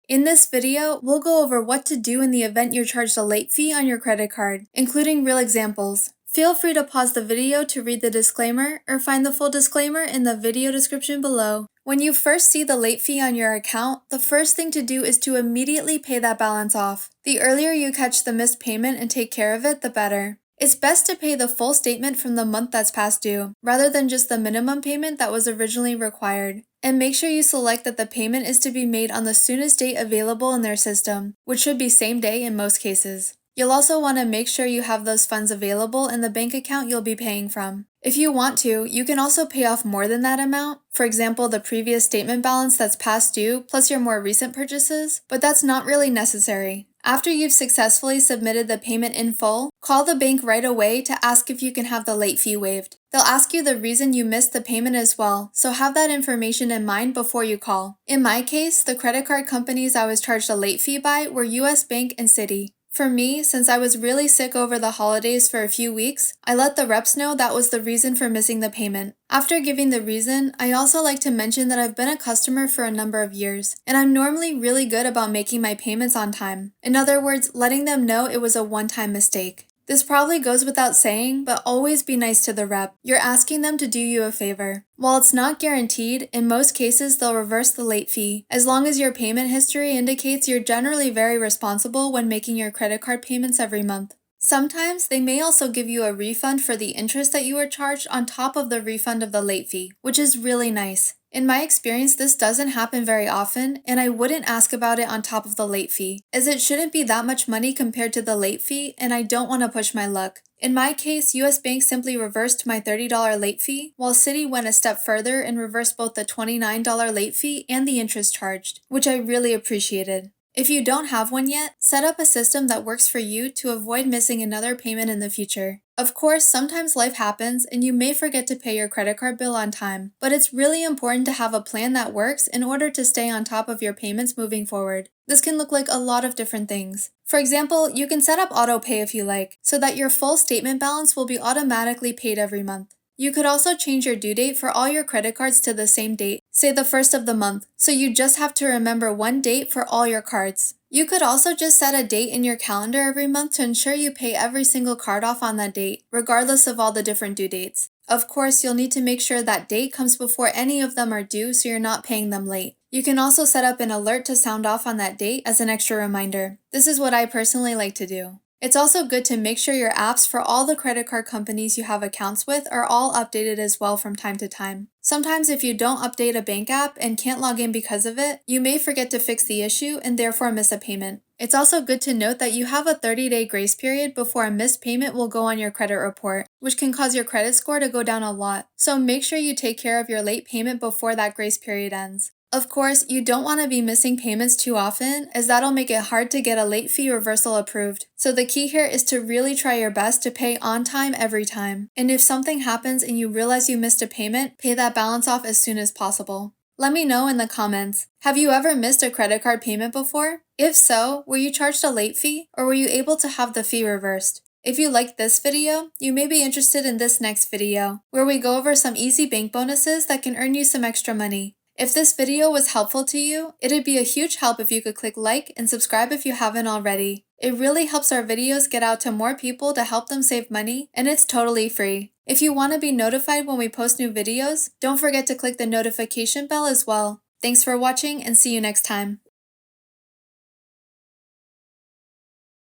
In this video, we'll go over what to do in the event you're charged a late fee on your credit card, including real examples. Feel free to pause the video to read the disclaimer or find the full disclaimer in the video description below. When you first see the late fee on your account, the first thing to do is to immediately pay that balance off. The earlier you catch the missed payment and take care of it, the better. It's best to pay the full statement from the month that's past due, rather than just the minimum payment that was originally required. And make sure you select that the payment is to be made on the soonest date available in their system, which should be same day in most cases. You'll also want to make sure you have those funds available in the bank account you'll be paying from. If you want to, you can also pay off more than that amount, for example the previous statement balance that's past due plus your more recent purchases, but that's not really necessary. After you've successfully submitted the payment in full, call the bank right away to ask if you can have the late fee waived. They'll ask you the reason you missed the payment as well, so have that information in mind before you call. In my case, the credit card companies I was charged a late fee by were US Bank and Citi. For me, since I was really sick over the holidays for a few weeks, I let the reps know that was the reason for missing the payment. After giving the reason, I also like to mention that I've been a customer for a number of years, and I'm normally really good about making my payments on time. In other words, letting them know it was a one-time mistake. This probably goes without saying, but always be nice to the rep. You're asking them to do you a favor. While it's not guaranteed, in most cases they'll reverse the late fee, as long as your payment history indicates you're generally very responsible when making your credit card payments every month. Sometimes they may also give you a refund for the interest that you were charged on top of the refund of the late fee, which is really nice. In my experience, this doesn't happen very often, and I wouldn't ask about it on top of the late fee, as it shouldn't be that much money compared to the late fee, and I don't want to push my luck. In my case, US Bank simply reversed my $30 late fee, while Citi went a step further and reversed both the $29 late fee and the interest charged, which I really appreciated. If you don't have one yet, set up a system that works for you to avoid missing another payment in the future. Of course, sometimes life happens and you may forget to pay your credit card bill on time, but it's really important to have a plan that works in order to stay on top of your payments moving forward. This can look like a lot of different things. For example, you can set up auto pay if you like, so that your full statement balance will be automatically paid every month. You could also change your due date for all your credit cards to the same date, say the first of the month, so you just have to remember one date for all your cards. You could also just set a date in your calendar every month to ensure you pay every single card off on that date, regardless of all the different due dates. Of course, you'll need to make sure that date comes before any of them are due so you're not paying them late. You can also set up an alert to sound off on that date as an extra reminder. This is what I personally like to do. It's also good to make sure your apps for all the credit card companies you have accounts with are all updated as well from time to time. Sometimes if you don't update a bank app and can't log in because of it, you may forget to fix the issue and therefore miss a payment. It's also good to note that you have a 30-day grace period before a missed payment will go on your credit report, which can cause your credit score to go down a lot. So make sure you take care of your late payment before that grace period ends. Of course, you don't want to be missing payments too often, as that'll make it hard to get a late fee reversal approved. So the key here is to really try your best to pay on time every time. And if something happens and you realize you missed a payment, pay that balance off as soon as possible. Let me know in the comments. Have you ever missed a credit card payment before? If so, were you charged a late fee, or were you able to have the fee reversed? If you liked this video, you may be interested in this next video, where we go over some easy bank bonuses that can earn you some extra money. If this video was helpful to you, it'd be a huge help if you could click like and subscribe if you haven't already. It really helps our videos get out to more people to help them save money, and it's totally free. If you want to be notified when we post new videos, don't forget to click the notification bell as well. Thanks for watching and see you next time.